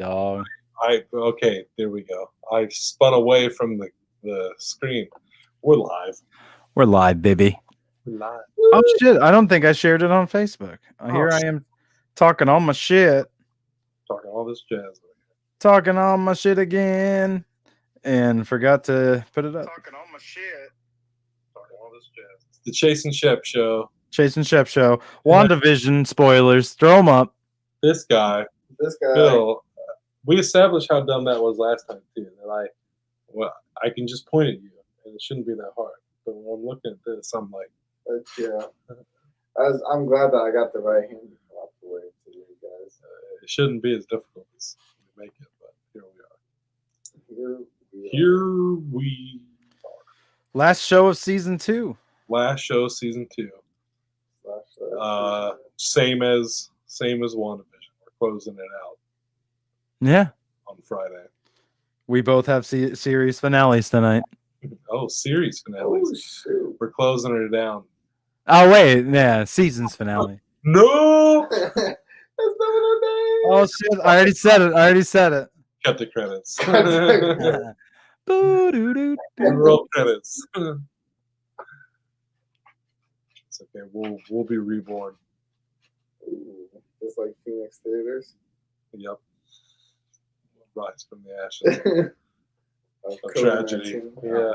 Dog. Okay, there we go. I spun away from the screen. We're live. We're live, baby. Live. Oh shit! I don't think I shared it on Facebook. Here I am, talking all my shit, Talking all this jazz. talking all my shit again, and forgot to put it up. Talking all my shit. Talking all this jazz. It's the Chase and Shep show. Chase and Shep show. WandaVision spoilers. Throw them up. This guy, Phil. We established how dumb that was last time too. That I can just point at you, and it shouldn't be that hard. But when I'm looking at this, I'm like, yeah. I'm glad that I got the right hand off the way to you guys. It shouldn't be as difficult as we make it, but here we are. Here Here we are. Last show of season 2. Last show, season 2. Same as WandaVision. We're closing it out. Yeah. On Friday. We both have series finales tonight. Oh, series finales. Oh, shoot. We're closing it down. Oh wait, yeah, season's finale. No. That's not what I mean. Oh shit! I already said it. Cut the credits. Boo-doo-doo-doo. Roll credits. It's okay. We'll be reborn. Ooh, just like Phoenix Theaters. Yep. Rise from the ashes. A tragedy. Yeah.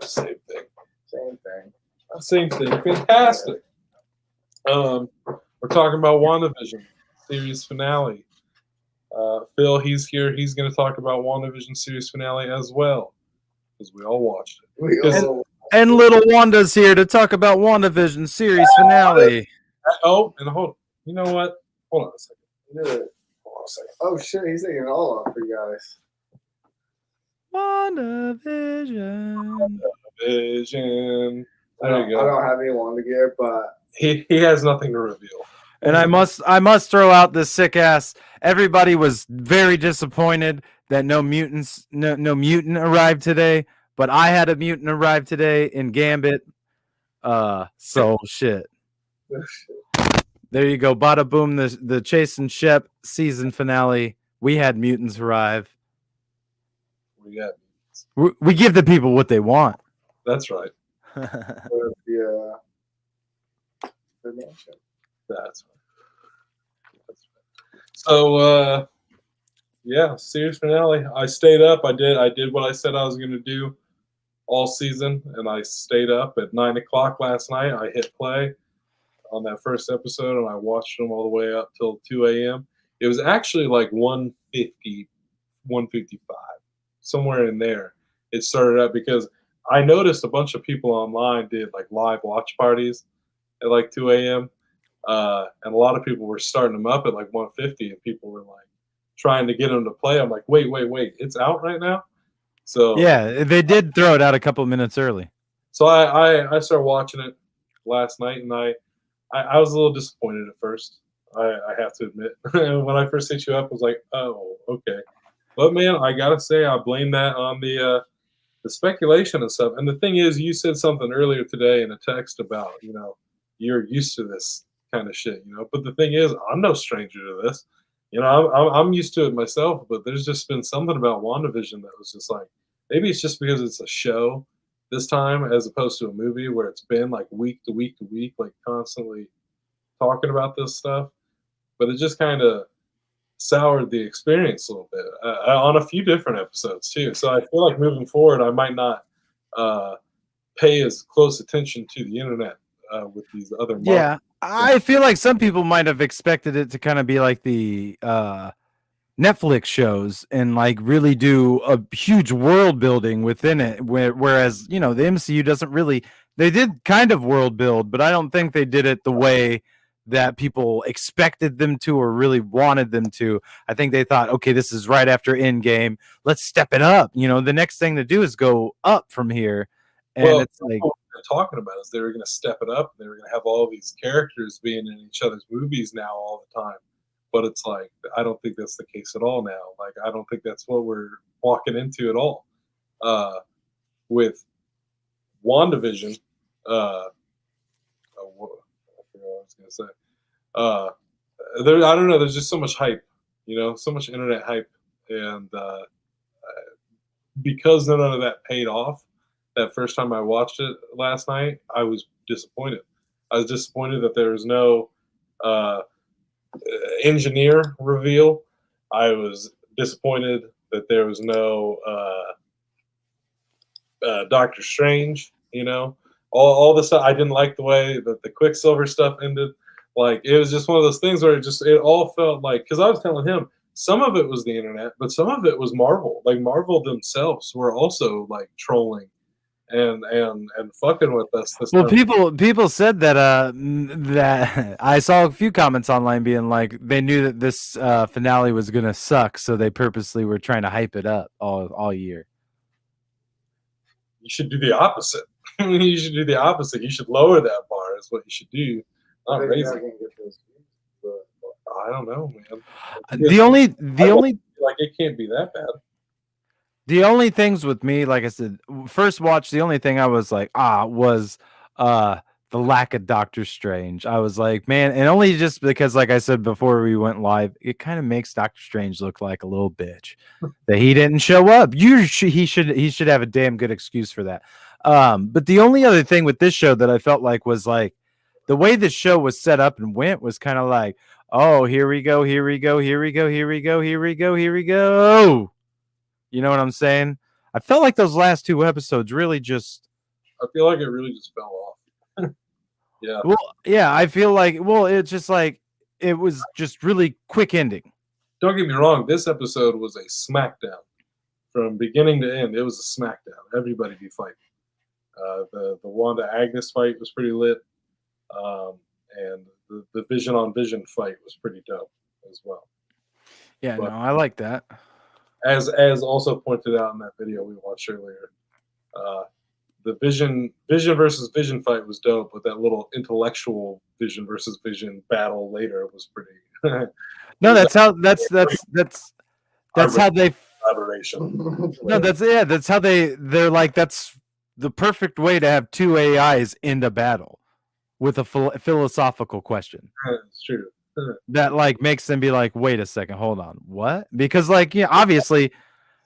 Same thing. Same thing. Fantastic. We're talking about WandaVision series finale. Phil, he's here. He's going to talk about WandaVision series finale as well, because we all watched it. And little Wanda's here to talk about WandaVision series finale. Oh, and hold. You know what? Hold on a second. Oh shit, he's taking it all off for you guys. WandaVision. Vision. I don't have any Wanda gear, but he has nothing to reveal. And I must throw out this sick ass. Everybody was very disappointed that no mutant arrived today, but I had a mutant arrive today in Gambit. So shit. There you go. Bada boom. The Chase and Shep season finale. We had mutants arrive. We give the people what they want. That's right. the mansion. That's right. So yeah, series finale. I stayed up. I did what I said I was going to do all season, and I stayed up at 9:00 last night. I hit play on that first episode, and I watched them all the way up till 2 a.m. It was actually like 1:50, 1:55, somewhere in there. It started up because I noticed a bunch of people online did like live watch parties at like 2 a.m. And a lot of people were starting them up at like 1:50, and people were like trying to get them to play. I'm like, wait, it's out right now. So yeah, they did throw it out a couple of minutes early. So I started watching it last night, and I was a little disappointed at first. I have to admit, when I first hit you up, I was like, oh, okay. But man, I gotta say, I blame that on the speculation and stuff. And the thing is, you said something earlier today in a text about, you're used to this kind of shit, But the thing is, I'm no stranger to this. I'm used to it myself. But there's just been something about WandaVision that was just like, maybe it's just because it's a show this time as opposed to a movie where it's been like week to week to week, like constantly talking about this stuff. But it just kind of soured the experience a little bit on a few different episodes too. So I feel like moving forward, I might not pay as close attention to the internet with these other markets. Yeah, I feel like some people might have expected it to kind of be like the Netflix shows and like really do a huge world building within it, whereas the MCU doesn't really. They did kind of world build, but I don't think they did it the way that people expected them to or really wanted them to. I think they thought, okay, this is right after Endgame. Let's step it up. The next thing to do is go up from here. And it's like what they're talking about is they were going to step it up. And they were going to have all these characters being in each other's movies now all the time. But it's like, I don't think that's the case at all now. Like, I don't think that's what we're walking into at all. With WandaVision, I forgot what I was going to say. I don't know. There's just so much hype, So much internet hype, and because none of that paid off. That first time I watched it last night, I was disappointed. I was disappointed that there was no uh, engineer reveal. I was disappointed that there was no Doctor Strange. All the stuff. I didn't like the way that the Quicksilver stuff ended. Like it was just one of those things where it all felt like, because I was telling him some of it was the internet, but some of it was Marvel. Like Marvel themselves were also like trolling and fucking with us this Well, time. people said that that I saw a few comments online being like they knew that this finale was gonna suck, so they purposely were trying to hype it up all year. You should do the opposite. You should do the opposite. You should lower that bar. Is what you should do. Not raise it. I don't know, man. The only Like it can't be that bad. The only things with me, like I said, first watch, the only thing I was like, was the lack of Doctor Strange. I was like, man, and only just because, like I said before we went live, it kind of makes Doctor Strange look like a little bitch that he didn't show up. He should have a damn good excuse for that. But the only other thing with this show that I felt like was like the way this show was set up and went was kind of like, oh, here we go, here we go, here we go, here we go, here we go, here we go. You know what I'm saying? I felt like those last two episodes really just. I feel like it really just fell off. Yeah. Well, yeah, I feel like. Well, it's just like it was just really quick ending. Don't get me wrong. This episode was a smackdown from beginning to end. It was a smackdown. Everybody be fighting. The Wanda Agnes fight was pretty lit, and the Vision on Vision fight was pretty dope as well. Yeah, but, no, I like that. As also pointed out in that video we watched earlier, the Vision versus Vision fight was dope, but that little intellectual Vision versus Vision battle later was pretty. No, that's how they collaboration. No, that's how they're like that's the perfect way to have two AIs into battle with a philosophical question. It's true. That like makes them be like, wait a second, hold on, what? Because like, yeah, obviously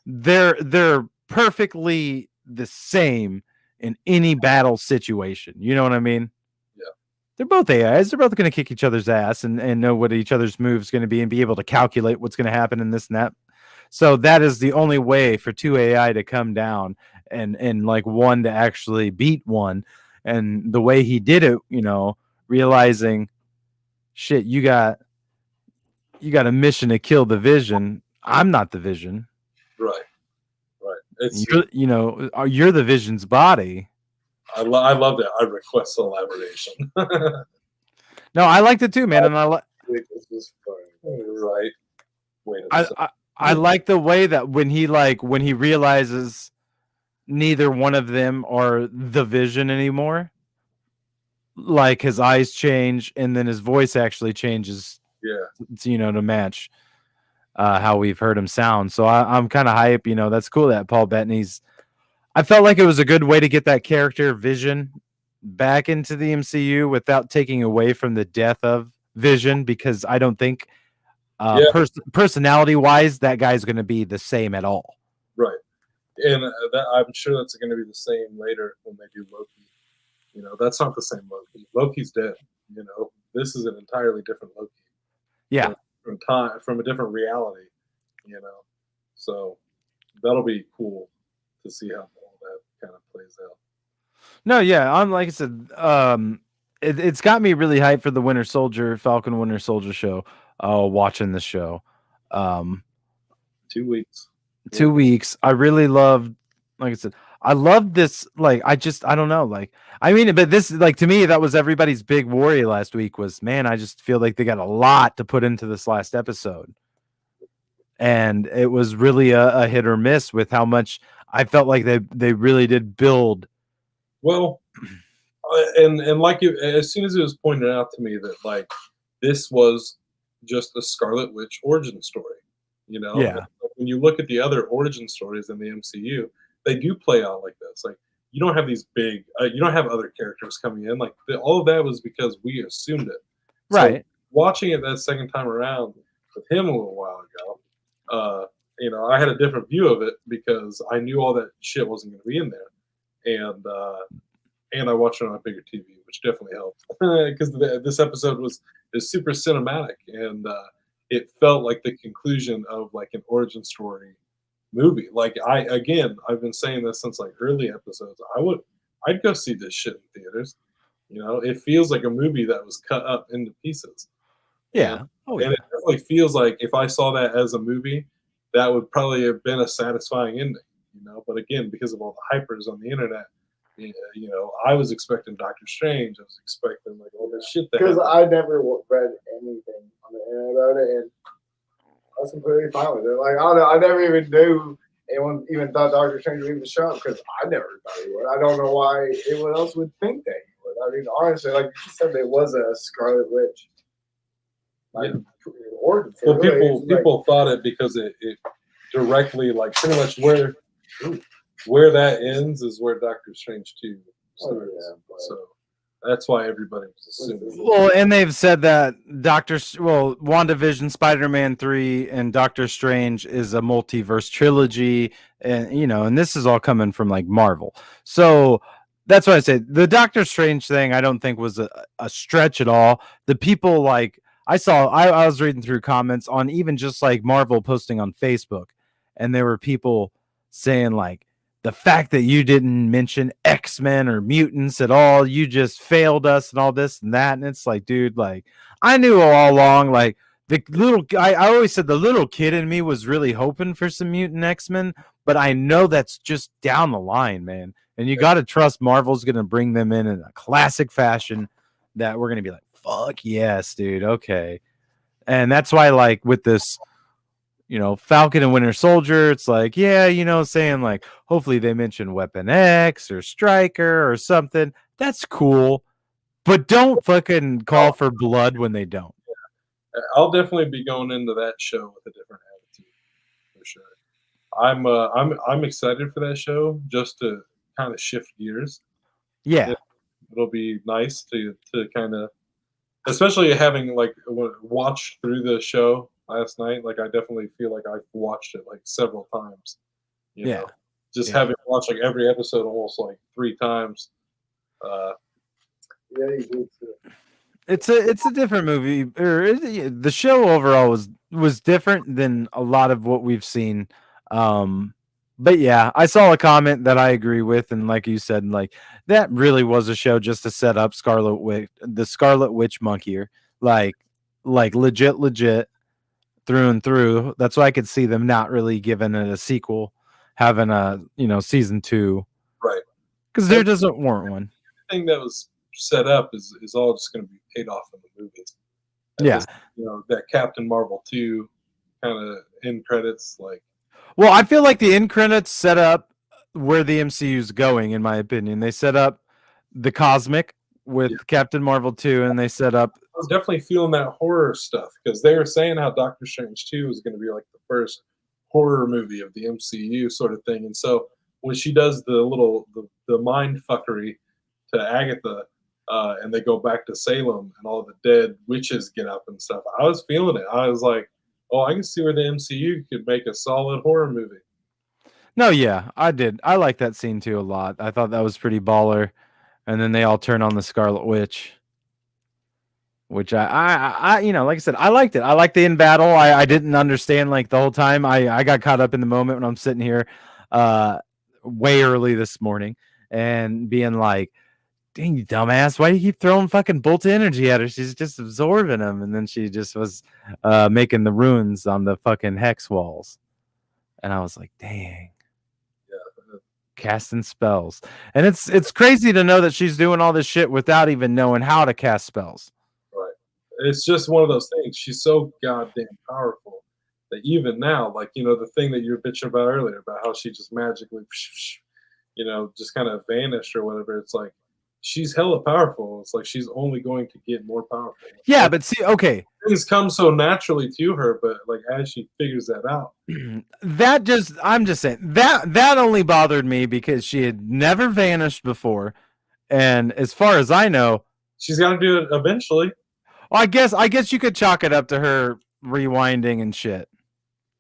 they're perfectly the same in any battle situation. You know what I mean? Yeah. They're both AIs. They're both going to kick each other's ass and know what each other's moves going to be and be able to calculate what's going to happen in this and that. So that is the only way for two AI to come down and like one to actually beat one. And the way he did it, realizing, shit, you got a mission to kill the Vision. I'm not the Vision. Right. You're the Vision's body. I love that. I request collaboration. No, I liked it too, man, and right. Wait a second. I like the way that when he realizes neither one of them are the Vision anymore, like his eyes change and then his voice actually changes. Yeah. To match how we've heard him sound. So I'm kind of hype. That's cool that Paul Bettany's. I felt like it was a good way to get that character Vision back into the MCU without taking away from the death of Vision, because I don't think personality-wise that guy's going to be the same at all. Right. And I'm sure that's going to be the same later when they do Loki. That's not the same Loki. Loki's dead. This is an entirely different Loki. Yeah. From a different reality. So that'll be cool to see how all that kind of plays out. No, yeah, like I said, it's got me really hyped for the Falcon Winter Soldier show. Watching this show, 2 weeks. 2 weeks. I really loved, like I said, I love this. Like, I don't know. Like, I mean, but this, like, to me, that was everybody's big worry last week was, man, I just feel like they got a lot to put into this last episode. And it was really a hit or miss with how much I felt like they really did build. Well, and like as soon as it was pointed out to me that like this was just a Scarlet Witch origin story, Yeah. When you look at the other origin stories in the MCU, they do play out like this. Like you don't have these big, you don't have other characters coming in. Like all of that was because we assumed it. Right. So watching it that second time around, with him a little while ago, I had a different view of it because I knew all that shit wasn't going to be in there, and I watched it on a bigger TV, which definitely helped because this episode is super cinematic, and it felt like the conclusion of like an origin story movie. Like I've been saying this since like early episodes. I'd go see this shit in theaters. It feels like a movie that was cut up into pieces. Yeah. And, Oh and yeah. it definitely feels like if I saw that as a movie, that would probably have been a satisfying ending. But again, because of all the hypers on the internet, I was expecting Doctor Strange. I was expecting like all this shit. Because I never read anything on the internet about it, and I was completely fine with it. Like, I don't know, I never even knew anyone even thought Doctor Strange would even show up because I never thought he would. I don't know why anyone else would think that he would. I mean, honestly, like you said, there was a Scarlet Witch. Like, origin Well, really. people thought it because it directly, like, pretty much where that ends is where Doctor Strange 2 starts. So that's why everybody was assuming. Well, and they've said that WandaVision, Spider-Man 3, and Doctor Strange is a multiverse trilogy, and this is all coming from like Marvel. So that's why I say the Doctor Strange thing I don't think was a stretch at all. The people like I was reading through comments on even just like Marvel posting on Facebook, and there were people saying like, the fact that you didn't mention X-Men or mutants at all, you just failed us and all this and that. And it's like, dude, like I knew all along, like I always said the little kid in me was really hoping for some mutant X-Men, but I know that's just down the line, man. And you got to trust Marvel's going to bring them in a classic fashion that we're going to be like, fuck yes, dude. Okay. And that's why like with this, Falcon and Winter Soldier, it's like, yeah, saying like, hopefully they mention Weapon X or Stryker or something. That's cool. But don't fucking call for blood when they don't. I'll definitely be going into that show with a different attitude, for sure. I'm excited for that show just to kind of shift gears. Yeah. It'll be nice to kind of, especially having like watched through the show last night. Like I definitely feel like I've watched it like several times. Having watched like every episode almost like 3 times. Yeah, you do too. It's a different movie. The show overall was different than a lot of what we've seen. But yeah, I saw a comment that I agree with, and like you said, like that really was a show just to set up the Scarlet Witch monkeyer, like legit through and through. That's why I could see them not really giving it a sequel, having a season 2, right? Because there doesn't warrant one. Everything that was set up is all just going to be paid off in the movies. That Captain Marvel 2 kind of end credits, like. Well, I feel like the end credits set up where the MCU is going, in my opinion. They set up the cosmic with Captain Marvel 2, and they set up. I was definitely feeling that horror stuff because they were saying how Doctor Strange 2 is going to be like the first horror movie of the MCU sort of thing. And so when she does the mind fuckery to Agatha, and they go back to Salem and all the dead witches get up and stuff, I was feeling it. I was like, oh, I can see where the MCU could make a solid horror movie. No, yeah, I did. I like that scene too a lot. I thought that was pretty baller. And then they all turn on the Scarlet Witch, which I like I said, I liked it. I liked the in battle. I didn't understand like the whole time. I got caught up in the moment when I'm sitting here way early this morning and being like, dang, you dumbass, why do you keep throwing fucking bolts of energy at her? She's just absorbing them. And then she just was making the runes on the fucking hex walls. And I was like, dang. Yeah. Casting spells. And it's crazy to know that she's doing all this shit without even knowing how to cast spells. Right. It's just one of those things. She's so goddamn powerful that even now, like, the thing that you were bitching about earlier, about how she just magically, just kind of vanished or whatever. It's like, she's hella powerful. It's like she's only going to get more powerful. Yeah, but see, okay. Things come so naturally to her, but like as she figures that out. I'm just saying that only bothered me because she had never vanished before. And as far as I know, she's got to do it eventually. Well, I guess you could chalk it up to her rewinding and shit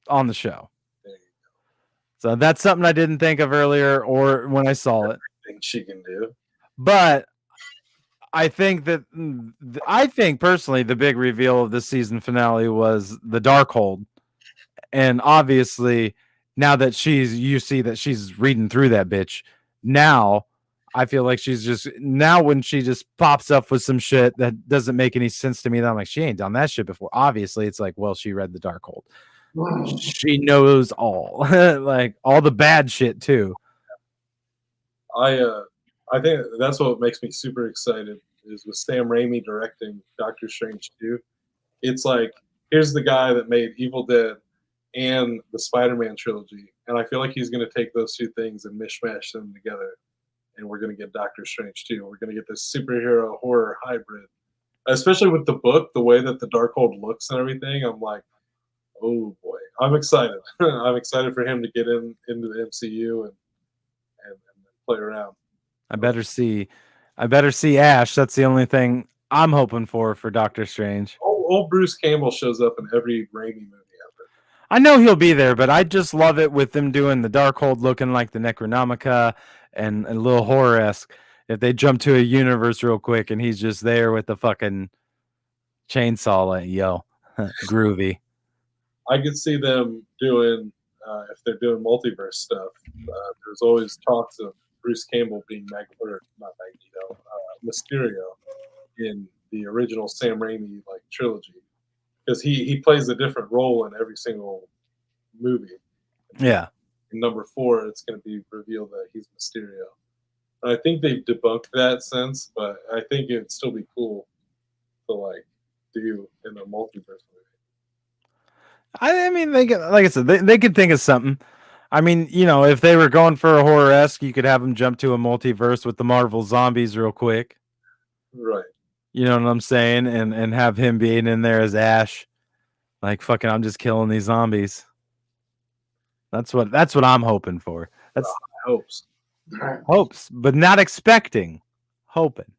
on the show. There you So that's something I didn't think of earlier or when I saw it. think she can do. But I think that I think personally the big reveal of this season finale was the Darkhold. And obviously now that you see that she's reading through that bitch. Now I feel like she's just now when she just pops up with some shit that doesn't make any sense to me, that I'm like, she ain't done that shit before. Obviously, it's like, well, she read the Darkhold. She knows all, like all the bad shit too. I think that's what makes me super excited is with Sam Raimi directing Doctor Strange 2. It's like here's the guy that made Evil Dead and the Spider-Man trilogy, and I feel like he's going to take those two things and mishmash them together, and we're going to get Doctor Strange 2. We're going to get this superhero horror hybrid, especially with the book, the way that the Darkhold looks and everything. I'm like, oh boy, I'm excited. I'm excited for him to get into the MCU and play around. I better see Ash. That's the only thing I'm hoping for Doctor Strange. Old Bruce Campbell shows up in every Raimi movie ever. I know he'll be there, but I just love it with them doing the Darkhold looking like the Necronomicon and a little horror-esque. If they jump to a universe real quick and he's just there with the fucking chainsaw, like, yo, groovy. I could see them doing, if they're doing multiverse stuff, there's always talks of Bruce Campbell being Mysterio in the original Sam Raimi like trilogy, because he plays a different role in every single movie. Yeah. In number 4, it's going to be revealed that he's Mysterio. And I think they've debunked that since, but I think it'd still be cool to like do in a multiverse movie. I mean, they could, like I said, they could think of something. I mean, you know, if they were going for a horror-esque, you could have them jump to a multiverse with the Marvel zombies real quick. Right. You know what I'm saying? And have him being in there as Ash. Like, fucking, I'm just killing these zombies. That's what I'm hoping for. That's hopes. Hopes, but not expecting. Hoping.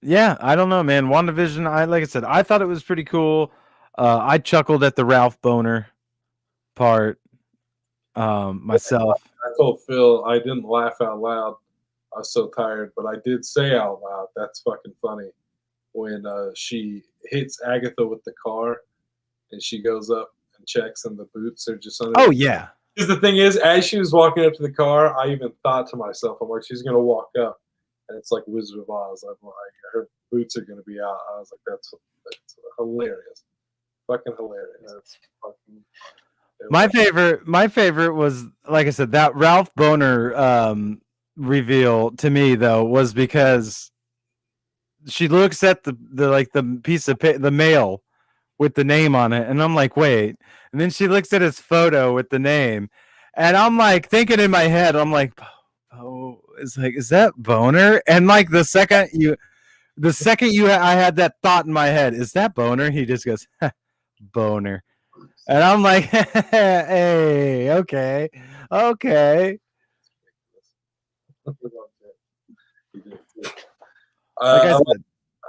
Yeah, I don't know, man. WandaVision, like I said, I thought it was pretty cool. I chuckled at the Ralph Boner part myself. I told Phil I didn't laugh out loud. I was so tired, but I did say out loud, that's fucking funny. When she hits Agatha with the car and she goes up and checks and the boots are just under. Oh, yeah. Because the thing is, as she was walking up to the car, I even thought to myself, I'm like, she's going to walk up. And it's like Wizard of Oz. I'm like, her boots are going to be out. I was like, that's hilarious. Fucking hilarious. That's fucking. My favorite was, like I said, that Ralph Boner reveal to me though was because she looks at the piece of the mail with the name on it, and I'm like, wait, and then she looks at his photo with the name, and I'm like thinking in my head, I'm like, oh, is that Boner? And like the second I had that thought in my head, is that Boner? He just goes, Boner. And I'm like, hey, okay. I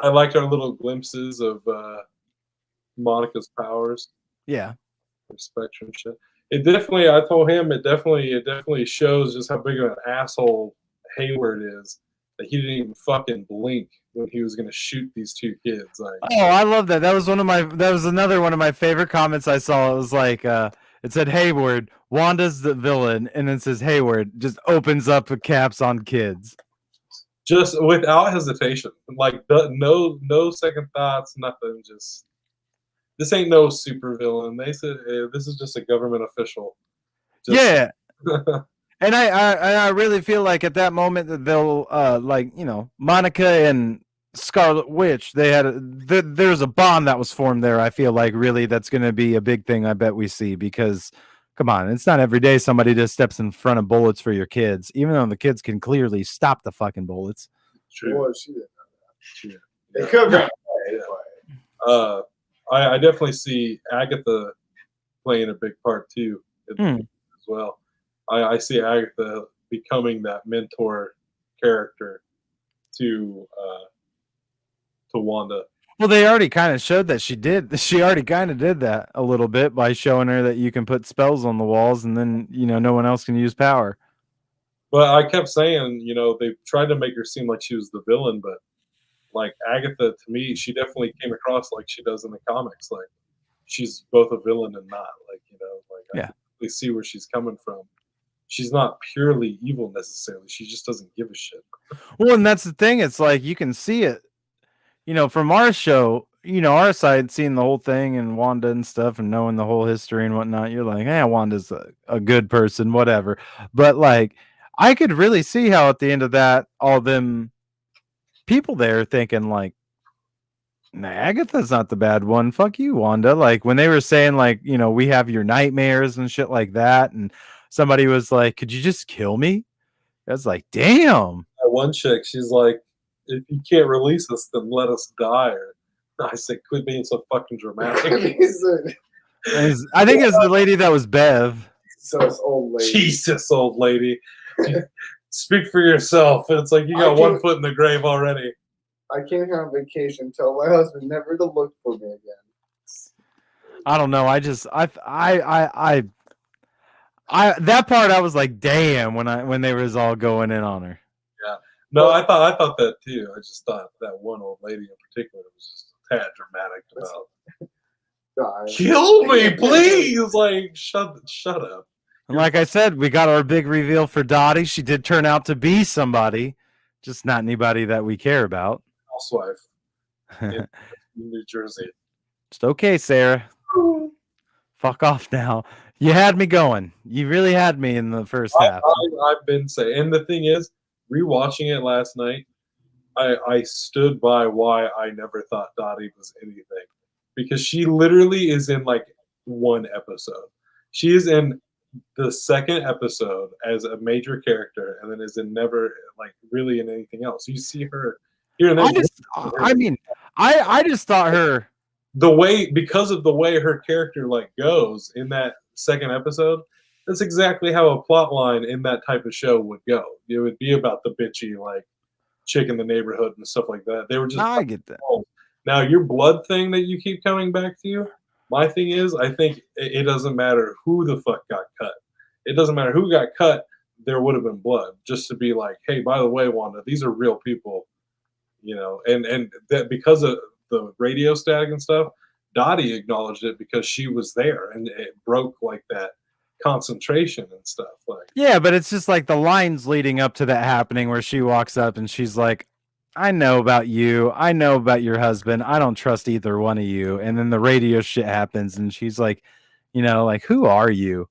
liked our little glimpses of Monica's powers. Yeah. Spectrum shit. It definitely, I told him, it definitely shows just how big of an asshole Hayward is, that he didn't even fucking blink when he was going to shoot these two kids. Like, oh, I love that. That was another one of my favorite comments I saw. It was like, it said Hayward, Wanda's the villain, and it says Hayward just opens up the caps on kids. Just without hesitation. Like, no second thoughts, nothing. Just, this ain't no super villain. They said this is just a government official. Yeah. And I really feel like at that moment that they'll like, you know, Monica and Scarlet Witch, there's a bond that was formed there. I feel like really that's going to be a big thing. I bet we see, because come on, it's not every day somebody just steps in front of bullets for your kids, even though the kids can clearly stop the fucking bullets. True. Well, she didn't know that. It could be. I definitely see Agatha playing a big part too as well. I see Agatha becoming that mentor character to Wanda. Well, they already kind of showed that she did. She already kind of did that a little bit by showing her that you can put spells on the walls, and then no one else can use power. But I kept saying, they tried to make her seem like she was the villain, but like Agatha, to me, she definitely came across like she does in the comics. Like she's both a villain and not. Like I Yeah. can really see where she's coming from. She's not purely evil necessarily. She just doesn't give a shit. Well, and that's the thing. It's like you can see it, from our show, our side, seeing the whole thing and Wanda and stuff and knowing the whole history and whatnot. You're like, Wanda's a good person, whatever. But like, I could really see how at the end of that, all them people there thinking like, nah, Agatha's not the bad one. Fuck you, Wanda. Like when they were saying like, we have your nightmares and shit like that. And somebody was like, could you just kill me? That's like, damn. That one chick, she's like, if you can't release us, then let us die. Or I said, quit being so fucking dramatic. I think it's the lady that was Bev. Jesus, old lady. Jesus, old lady. Speak for yourself. It's like you got 1 foot in the grave already. I can't have vacation till my husband never to look for me again. I don't know. I that part I was like, damn, when they was all going in on her. Yeah. No, I thought that too. I just thought that one old lady in particular was just a tad dramatic about kill me, please. Like shut up. And like I said, we got our big reveal for Dottie. She did turn out to be somebody, just not anybody that we care about. Housewife in New Jersey. Just okay, Sarah. Fuck off now. You had me going. You really had me in the first half. I've been saying, and the thing is, rewatching it last night, I stood by why I never thought Dottie was anything, because she literally is in like one episode. She is in the second episode as a major character, and then is in never like really in anything else. You see her here and there. I just thought her because of the way her character like goes in that second episode. That's exactly how a plot line in that type of show would go. It would be about the bitchy like chick in the neighborhood and stuff like that. They were just I get that. Now your blood thing that you keep coming back to, my thing is, I think it doesn't matter who the fuck got cut. It doesn't matter who got cut. There would have been blood, just to be like, hey, by the way, Wanda, these are real people, and that because of the radio static and stuff, Dottie acknowledged it because she was there, and it broke like that concentration and stuff. Like, yeah, but it's just like the lines leading up to that happening where she walks up and she's like, I know about you. I know about your husband. I don't trust either one of you. And then the radio shit happens and she's like, like, who are you?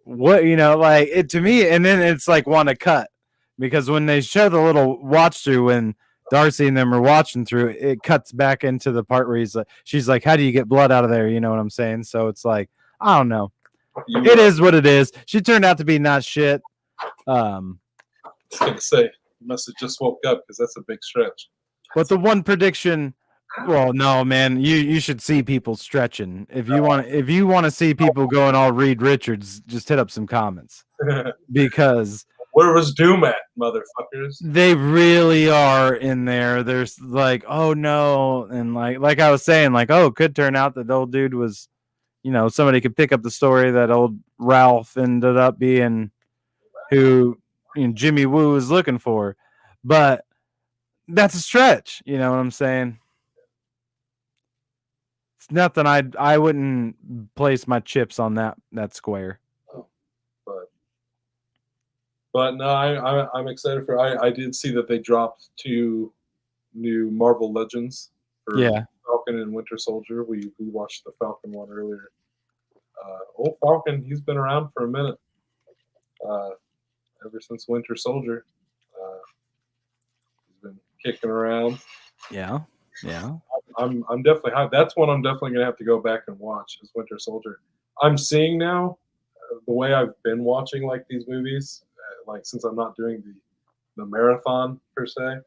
What, like it to me. And then it's like want to cut, because when they show the little watch through when Darcy and them are watching through, it cuts back into the part where she's like, how do you get blood out of there? You know what I'm saying? So it's like, I don't know. It is what it is. She turned out to be not shit. I was gonna say, you must have just woke up, because that's a big stretch. But the one prediction, well, no, man, you should see people stretching. If you want to see people going all Reed Richards, just hit up some comments, because where was Doom at, motherfuckers? They really are in there. There's like, oh no, and like I was saying, like, oh, it could turn out that the old dude was, somebody could pick up the story that old Ralph ended up being who Jimmy Woo was looking for. But that's a stretch, you know what I'm saying? It's nothing. I wouldn't place my chips on that square. But no, I'm excited for. I did see that they dropped 2 new Marvel Legends for Falcon and Winter Soldier. We watched the Falcon one earlier. Old Falcon, he's been around for a minute. Ever since Winter Soldier, he's been kicking around. Yeah. I'm definitely high. That's one I'm definitely gonna have to go back and watch, is Winter Soldier. I'm seeing now the way I've been watching like these movies, like since I'm not doing the marathon per se,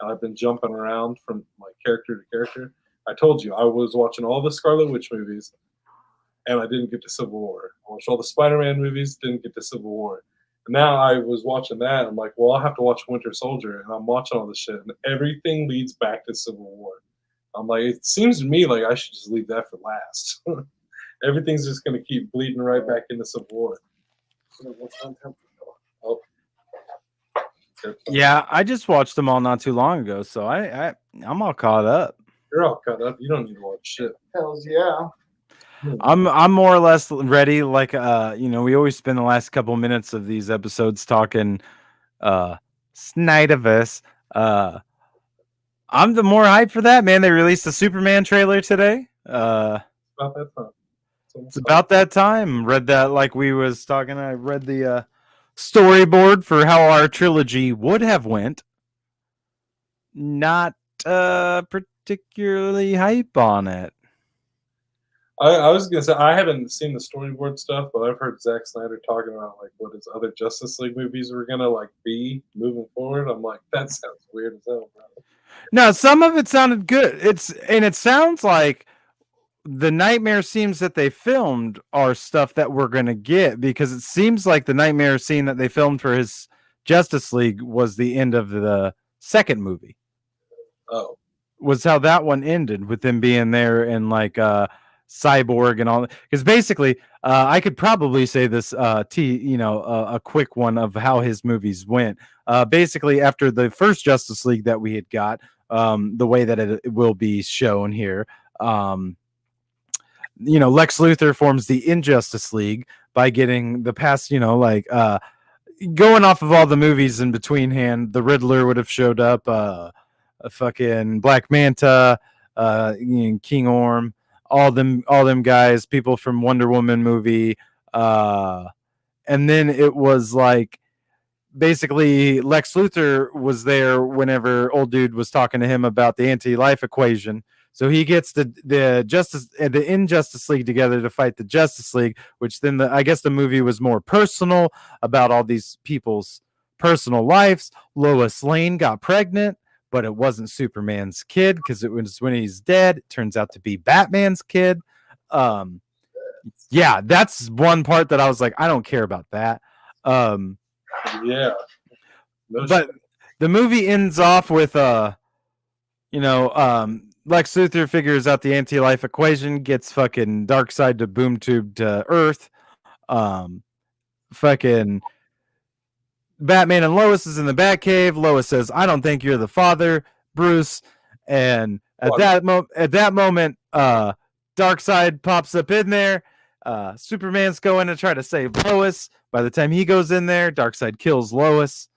I've been jumping around from like character to character. I told you I was watching all the Scarlet Witch movies, and I didn't get to Civil War. I watched all the Spider-Man movies, didn't get to Civil War. And now I was watching that. I'm like, well, I'll have to watch Winter Soldier, and I'm watching all this shit, and everything leads back to Civil War. I'm like, it seems to me like I should just leave that for last. Everything's just going to keep bleeding right back into Civil War. Oh, Yeah, I just watched them all not too long ago, so I'm all caught up. you're all caught up. You don't need to watch shit. Hells yeah. I'm more or less ready. Like we always spend the last couple minutes of these episodes talking Snyderverse. I'm the more hyped for that, man. They released the Superman trailer today. About that time. It's about that time. Read that like we was talking. I read the storyboard for how our trilogy would have went. Not particularly hype on it. I was gonna say I haven't seen the storyboard stuff, but I've heard Zack Snyder talking about like what his other Justice League movies were gonna like be moving forward. I'm like, that sounds weird as hell, bro. No, some of it sounded good. It sounds like the nightmare scenes that they filmed are stuff that we're gonna get, because it seems like the nightmare scene that they filmed for his Justice League was the end of the second movie. Oh, Was how that one ended, with them being there and like Cyborg and all. Because basically, I could probably say this a quick one of how his movies went. Basically, after the first Justice League that we had got, the way that it will be shown here, Lex Luthor forms the Injustice League by getting the past, going off of all the movies in between hand, the Riddler would have showed up, a fucking Black Manta, King Orm, all them guys, people from Wonder Woman movie, and then it was like basically Lex Luthor was there whenever old dude was talking to him about the anti-life equation. So he gets the Injustice League together to fight the Justice League, which then I guess the movie was more personal about all these people's personal lives. Lois Lane got pregnant, but it wasn't Superman's kid because it was when he's dead. It turns out to be Batman's kid. Yeah, that's one part that I was like, I don't care about that. yeah. But the movie ends off with Lex Luthor figures out the anti-life equation, gets fucking Darkseid to boom tube to Earth. Fucking Batman and Lois is in the Batcave. Lois says, "I don't think you're the father, Bruce." And at that moment, Darkseid pops up in there. Superman's going to try to save Lois. By the time he goes in there, Darkseid kills Lois.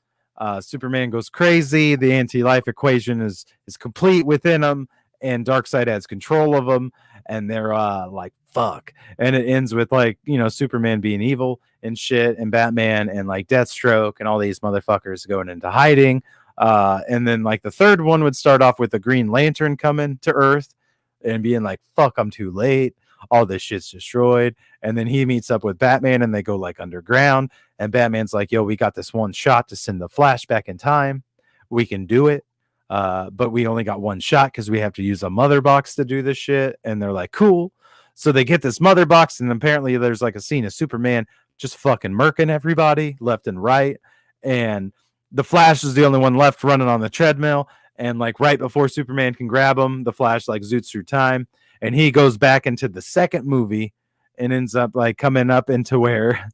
Superman goes crazy. The anti-life equation is complete within him, and Darkseid has control of them, and they're like, fuck. And it ends with like, Superman being evil and shit, and Batman and like Deathstroke and all these motherfuckers going into hiding. And then like the third one would start off with the Green Lantern coming to Earth and being like, fuck, I'm too late. All this shit's destroyed. And then he meets up with Batman and they go like underground. And Batman's like, yo, we got this one shot to send the Flash back in time. We can do it. But we only got one shot because we have to use a mother box to do this shit. And they're like, cool. So they get this mother box, and apparently there's like a scene of Superman just fucking murking everybody left and right. And the Flash is the only one left running on the treadmill. And like right before Superman can grab him, the Flash like zoots through time. And he goes back into the second movie and ends up like coming up into where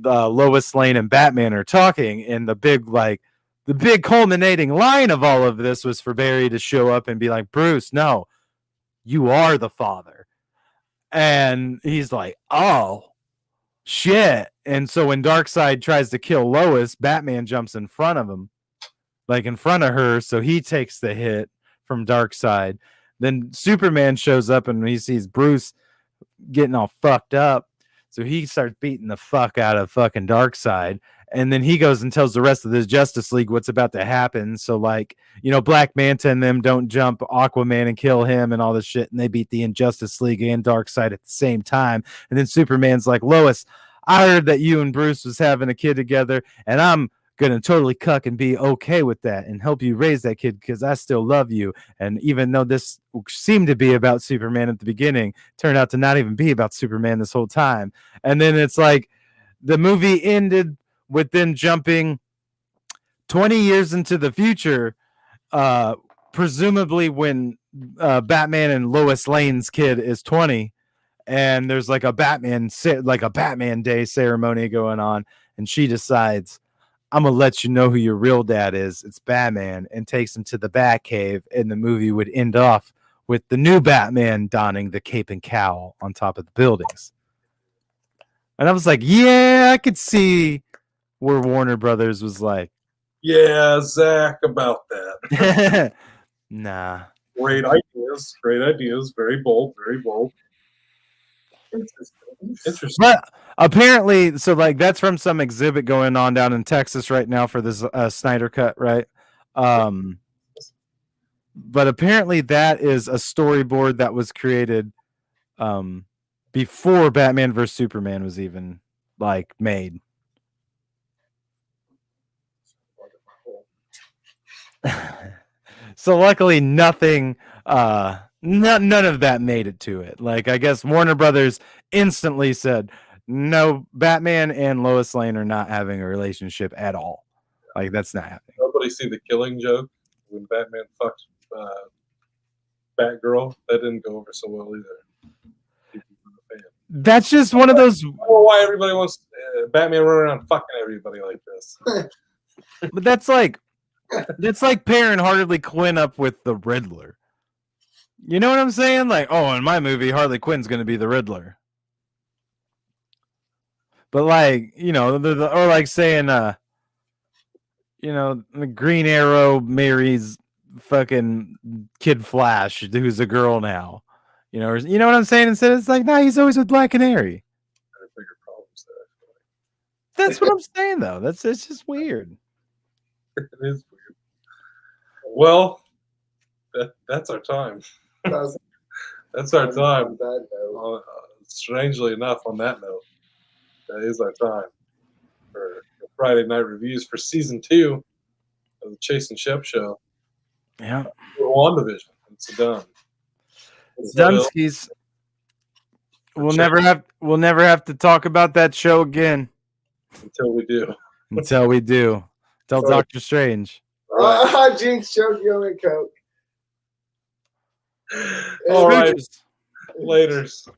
Lois Lane and Batman are talking. And the big culminating line of all of this was for Barry to show up and be like, Bruce, no, you are the father. And he's like, oh, shit. And so when Darkseid tries to kill Lois, Batman jumps in front of him, like in front of her. So he takes the hit from Darkseid. Then Superman shows up and he sees Bruce getting all fucked up. So he starts beating the fuck out of fucking Darkseid. And then he goes and tells the rest of the Justice League what's about to happen. So, like, Black Manta and them don't jump Aquaman and kill him and all this shit. And they beat the Injustice League and Darkseid at the same time. And then Superman's like, Lois, I heard that you and Bruce was having a kid together. And I'm going to totally cuck and be okay with that and help you raise that kid because I still love you. And even though this seemed to be about Superman at the beginning, turned out to not even be about Superman this whole time. And then it's like the movie ended with them jumping 20 years into the future, presumably when Batman and Lois Lane's kid is 20, and there's like a Batman Day ceremony going on, and she decides, I'm gonna let you know who your real dad is. It's Batman, and takes him to the Batcave, and the movie would end off with the new Batman donning the cape and cowl on top of the buildings. And I was like, yeah, I could see where Warner Brothers was like, Yeah, Zach, about that. nah. Great ideas. Very bold. Interesting. But apparently, so like that's from some exhibit going on down in Texas right now for this Snyder Cut, right? But apparently that is a storyboard that was created before Batman vs Superman was even like made. So luckily nothing none of that made it to it. Like I guess Warner Brothers instantly said, no, Batman and Lois Lane are not having a relationship at all. Like that's not happening. Nobody see the Killing Joke when Batman fucked Batgirl? That didn't go over so well either. That's just one of those. I don't know why everybody wants Batman running around fucking everybody like this. But that's like pairing Harley Quinn up with the Riddler. You know what I'm saying? Like, oh, in my movie, Harley Quinn's going to be the Riddler. But like, you know, or like saying, you know, the Green Arrow marries fucking Kid Flash, who's a girl now. You know, you know what I'm saying? Instead, it's like, nah, he's always with Black Canary. Bigger problems there. That's what I'm saying, though. It's just weird. It is weird. Well, that's our time. That's our time. Strangely enough, on that note, that is our time for Friday night reviews for season 2 of the Chase and Shep show. Yeah, WandaVision. It's done. It's done, skis. We'll never have to talk about that show again until we do. Tell Doctor Strange. Jinx, choke, yo, and coke. All right. Laters.